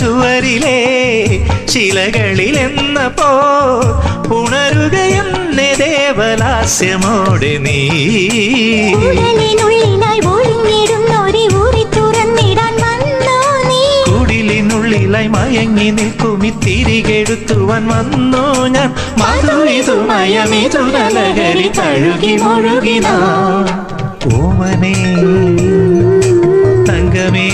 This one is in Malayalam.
ചുവരിലെ ശിലകളിലെന്നപ്പോ ഉണരുകയെന്നെ ദേവലാസ്യമോടെ നീ. കുടിലിനുള്ളിലായി മയങ്ങി നിൽക്കുമി തിരികെടുത്തുവാൻ വന്നു ഞാൻ. മധുരിതുമയമിതുലഹരി തഴുകി മുഴുകിനാ ഓമനേ തങ്കമേ.